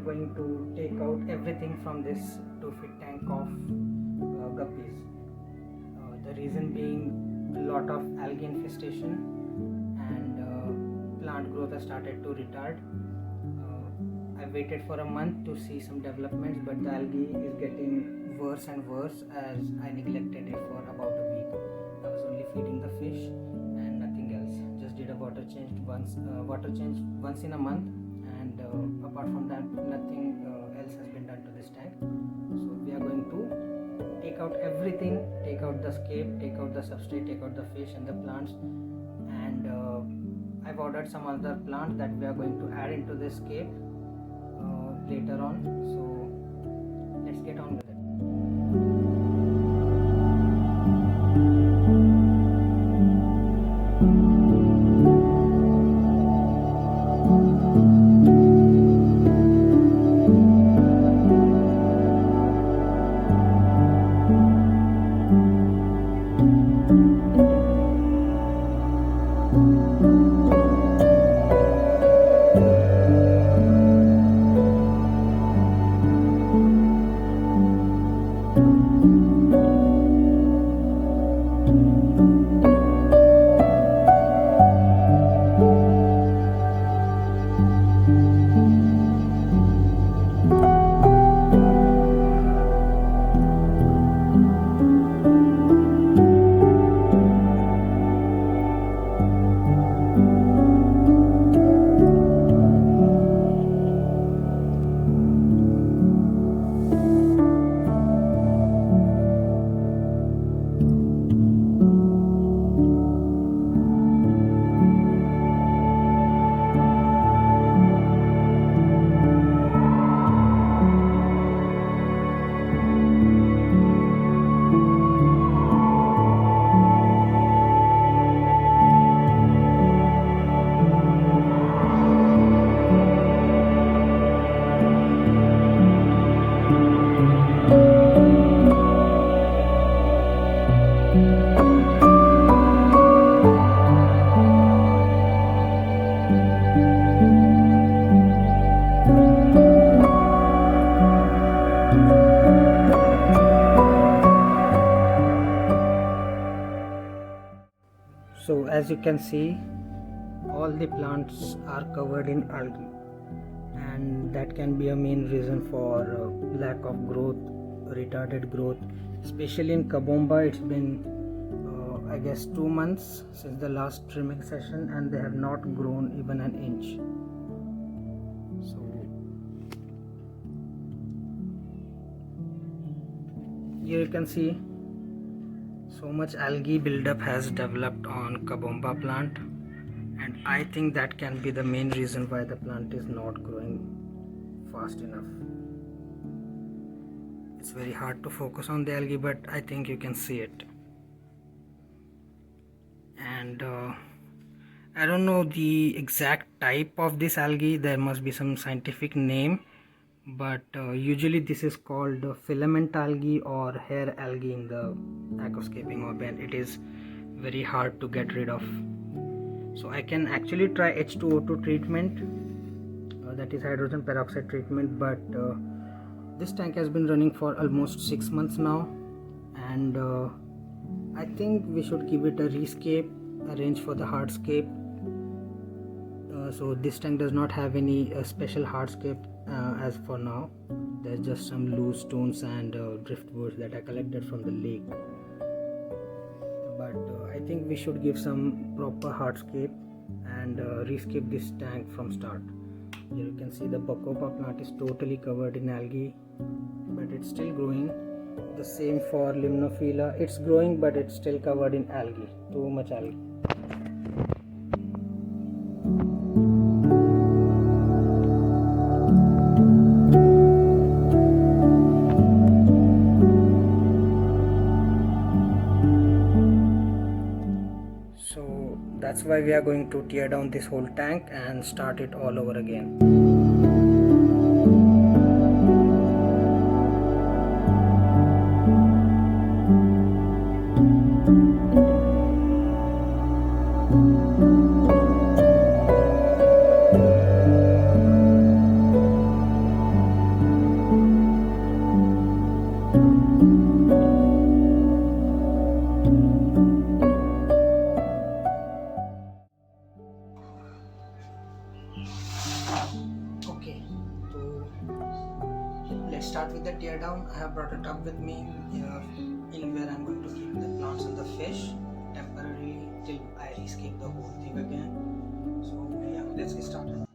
going to take out everything from this 2-foot tank of guppies. The reason being a lot of algae infestation and plant growth has started to retard. I waited for a month to see some developments, but the algae is getting worse and worse as I neglected it for about a week. I was only feeding the fish and nothing else. Just did a water change once in a month, and apart from that, nothing else has been done to this tank. So we are going to take out everything, take out the scape, take out the substrate, take out the fish and the plants, and I've ordered some other plants that we are going to add into this scape later on. So let's get on with it. So as you can see, all the plants are covered in algae, and that can be a main reason for lack of growth, retarded growth. Especially in Kabomba, it's been I guess 2 months since the last trimming session, and they have not grown even an inch. So here you can see so much algae buildup has developed on Kabomba plant, and I think that can be the main reason why the plant is not growing fast enough. It's very hard to focus on the algae, but I think you can see it. And I don't know the exact type of this algae. There must be some scientific name, but usually this is called filament algae or hair algae in the aquascaping hobby, and it is very hard to get rid of. So I can actually try H2O2 treatment, that is hydrogen peroxide treatment, but this tank has been running for almost 6 months now, and I think we should give it a rescape, arrange for the hardscape. So this tank does not have any special hardscape as for now. There's just some loose stones and driftwoods that I collected from the lake, but I think we should give some proper hardscape and rescape this tank from start. Here you can see the Bacopa plant is totally covered in algae, but it's still growing. The same for Limnophila, it's growing but it's still covered in algae, too much algae. So that's why we are going to tear down this whole tank and start it all over again. I have brought a tub with me in where I'm going to keep the plants and the fish temporarily till I rescape the whole thing again. So yeah, let's get started.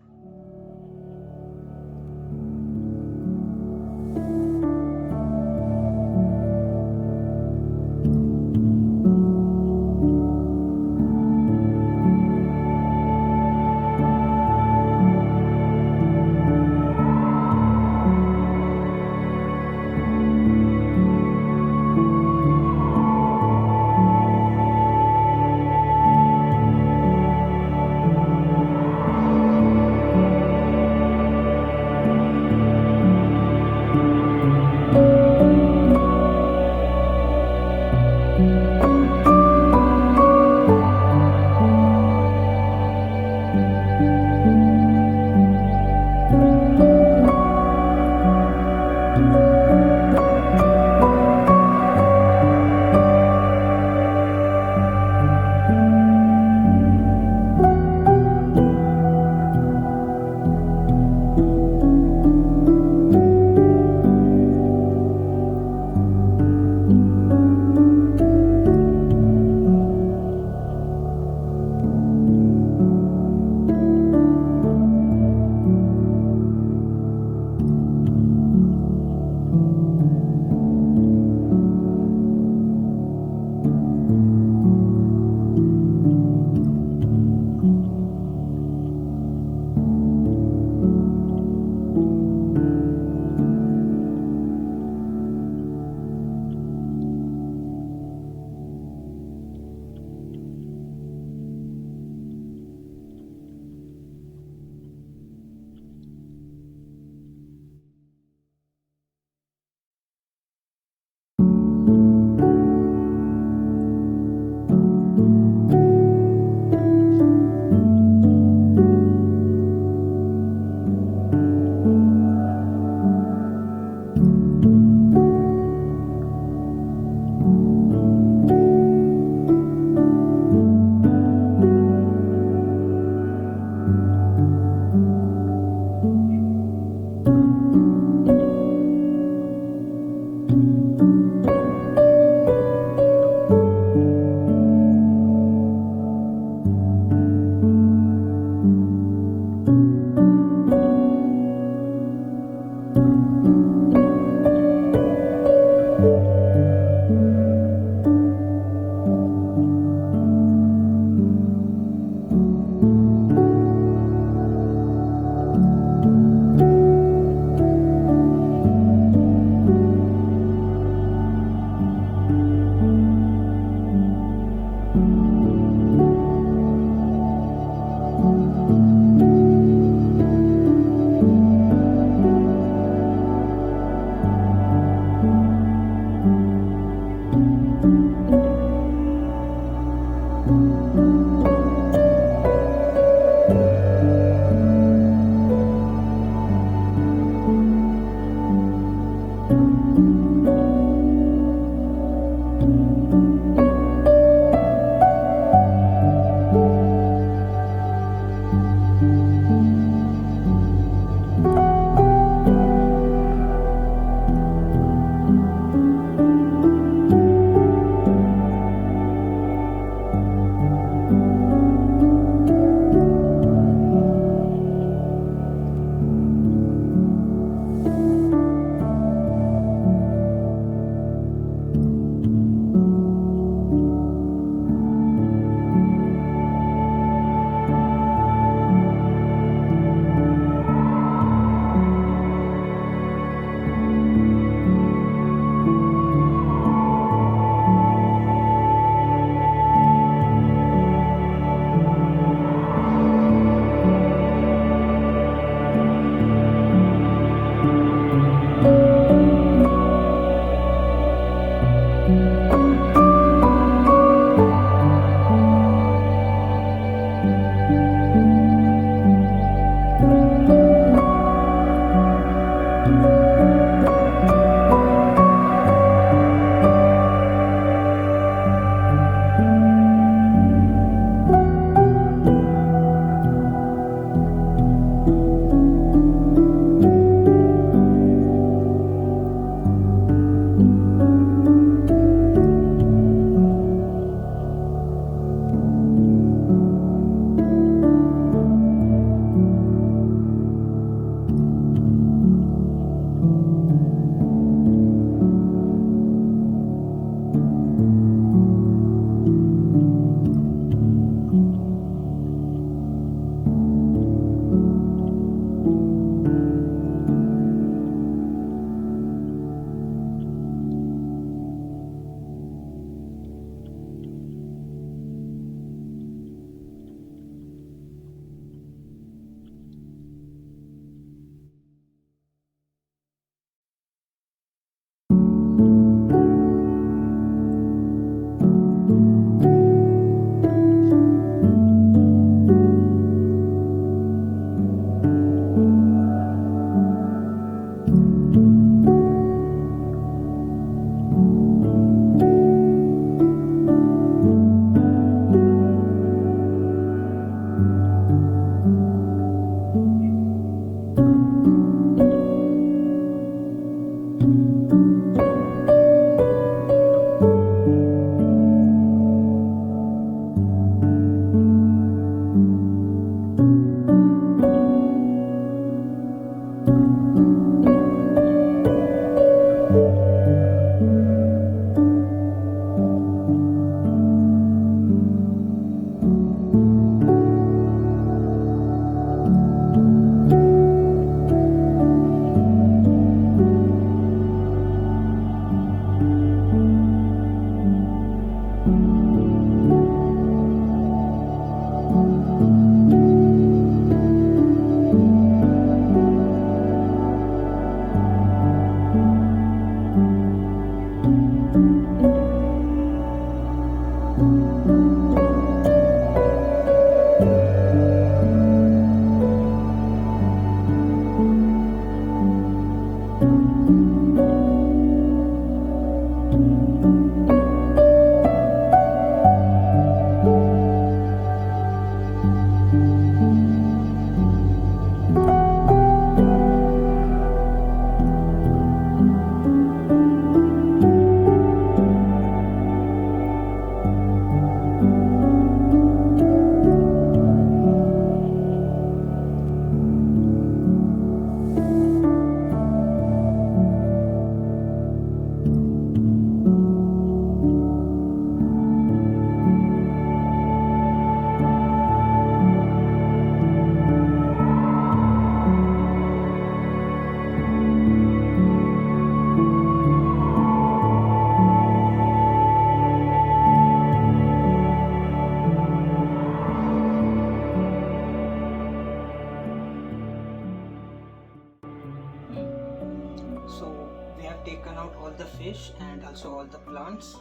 plants.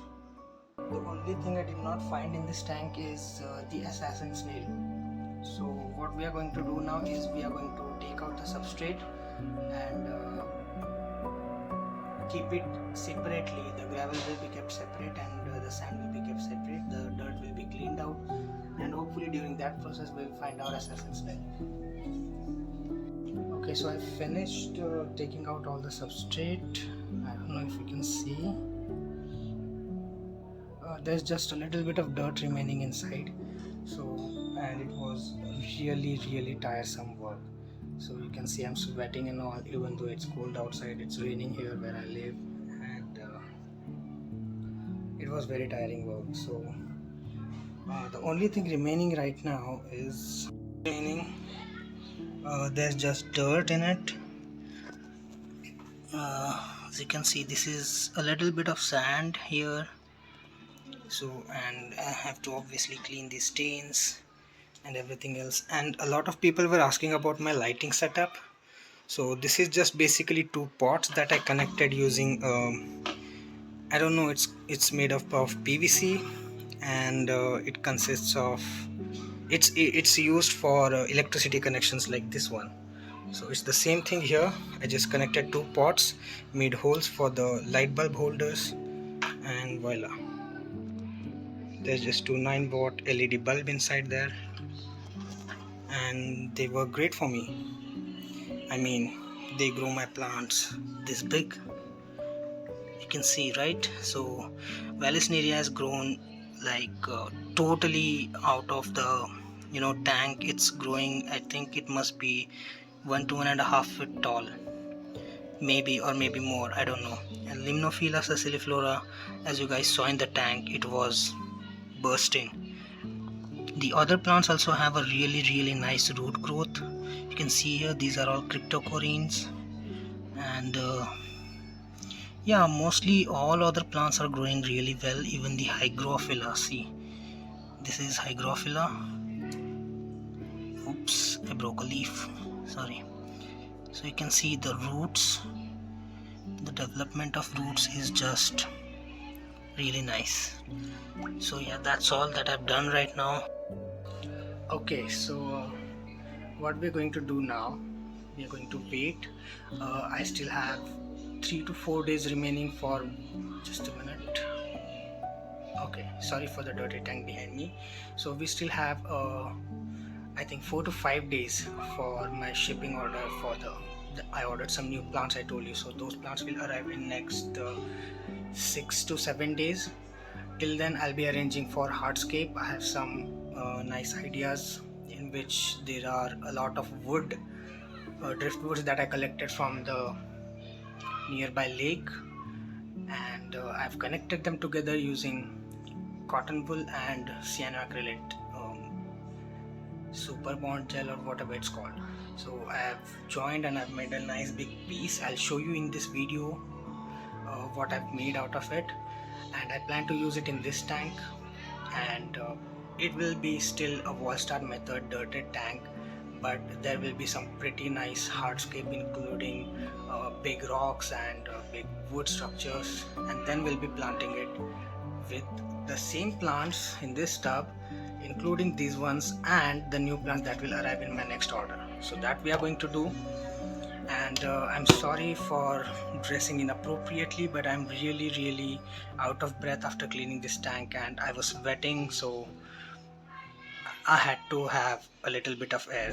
The only thing I did not find in this tank is the assassin snail. So what we are going to do now is we are going to take out the substrate and keep it separately. The gravel will be kept separate and the sand will be kept separate. The dirt will be cleaned out, and hopefully during that process we will find our assassin snail. Okay, so I finished taking out all the substrate. I don't know if you can see. There's just a little bit of dirt remaining inside. And it was really tiresome work. So you can see I'm sweating and all, even though it's cold outside. It's raining here where I live, and it was very tiring work. So the only thing remaining right now is there's just dirt in it. As you can see, this is a little bit of sand here. And I have to obviously clean the stains and everything else. And a lot of people were asking about my lighting setup. So this is just basically two pots that I connected using I don't know, it's made up of PVC, and it consists of it's used for electricity connections like this one. So it's the same thing here. I just connected two pots, made holes for the light bulb holders, and voila, there's just two 9-watt LED bulb inside there, and they work great for me. I mean, they grow my plants this big. You can see, right? So Vallisneria has grown like totally out of the tank. It's growing, I think it must be 1 to 1.5 feet tall, maybe, or maybe more, I don't know. And Limnophila sessiliflora, as you guys saw in the tank, it was bursting. The other plants also have a really nice root growth. You can see here, these are all cryptocorynes, and yeah, mostly all other plants are growing really well. Even the hygrophila, see, this is hygrophila. Oops, I broke a leaf, sorry. So you can see the roots, the development of roots is just really nice. So yeah, that's all that I've done right now. Okay, so what we're going to do now, we are going to wait. I still have 3 to 4 days remaining for, just a minute. Okay, sorry for the dirty tank behind me. So we still have I think 4 to 5 days for my shipping order for I ordered some new plants, I told you. So those plants will arrive in next 6 to 7 days. Till then I'll be arranging for hardscape. I have some nice ideas in which there are a lot of wood, driftwoods that I collected from the nearby lake, and I've connected them together using cotton wool and cyanoacrylate super bond gel, or whatever it's called. So I have joined and I've made a nice big piece. I'll show you in this video what I've made out of it, and I plan to use it in this tank, and it will be still a walstad method dirted tank, but there will be some pretty nice hardscape, including big rocks and big wood structures, and then we'll be planting it with the same plants in this tub, including these ones and the new plants that will arrive in my next order. So that we are going to do. And I'm sorry for dressing inappropriately, but I'm really out of breath after cleaning this tank, and I was sweating, so I had to have a little bit of air.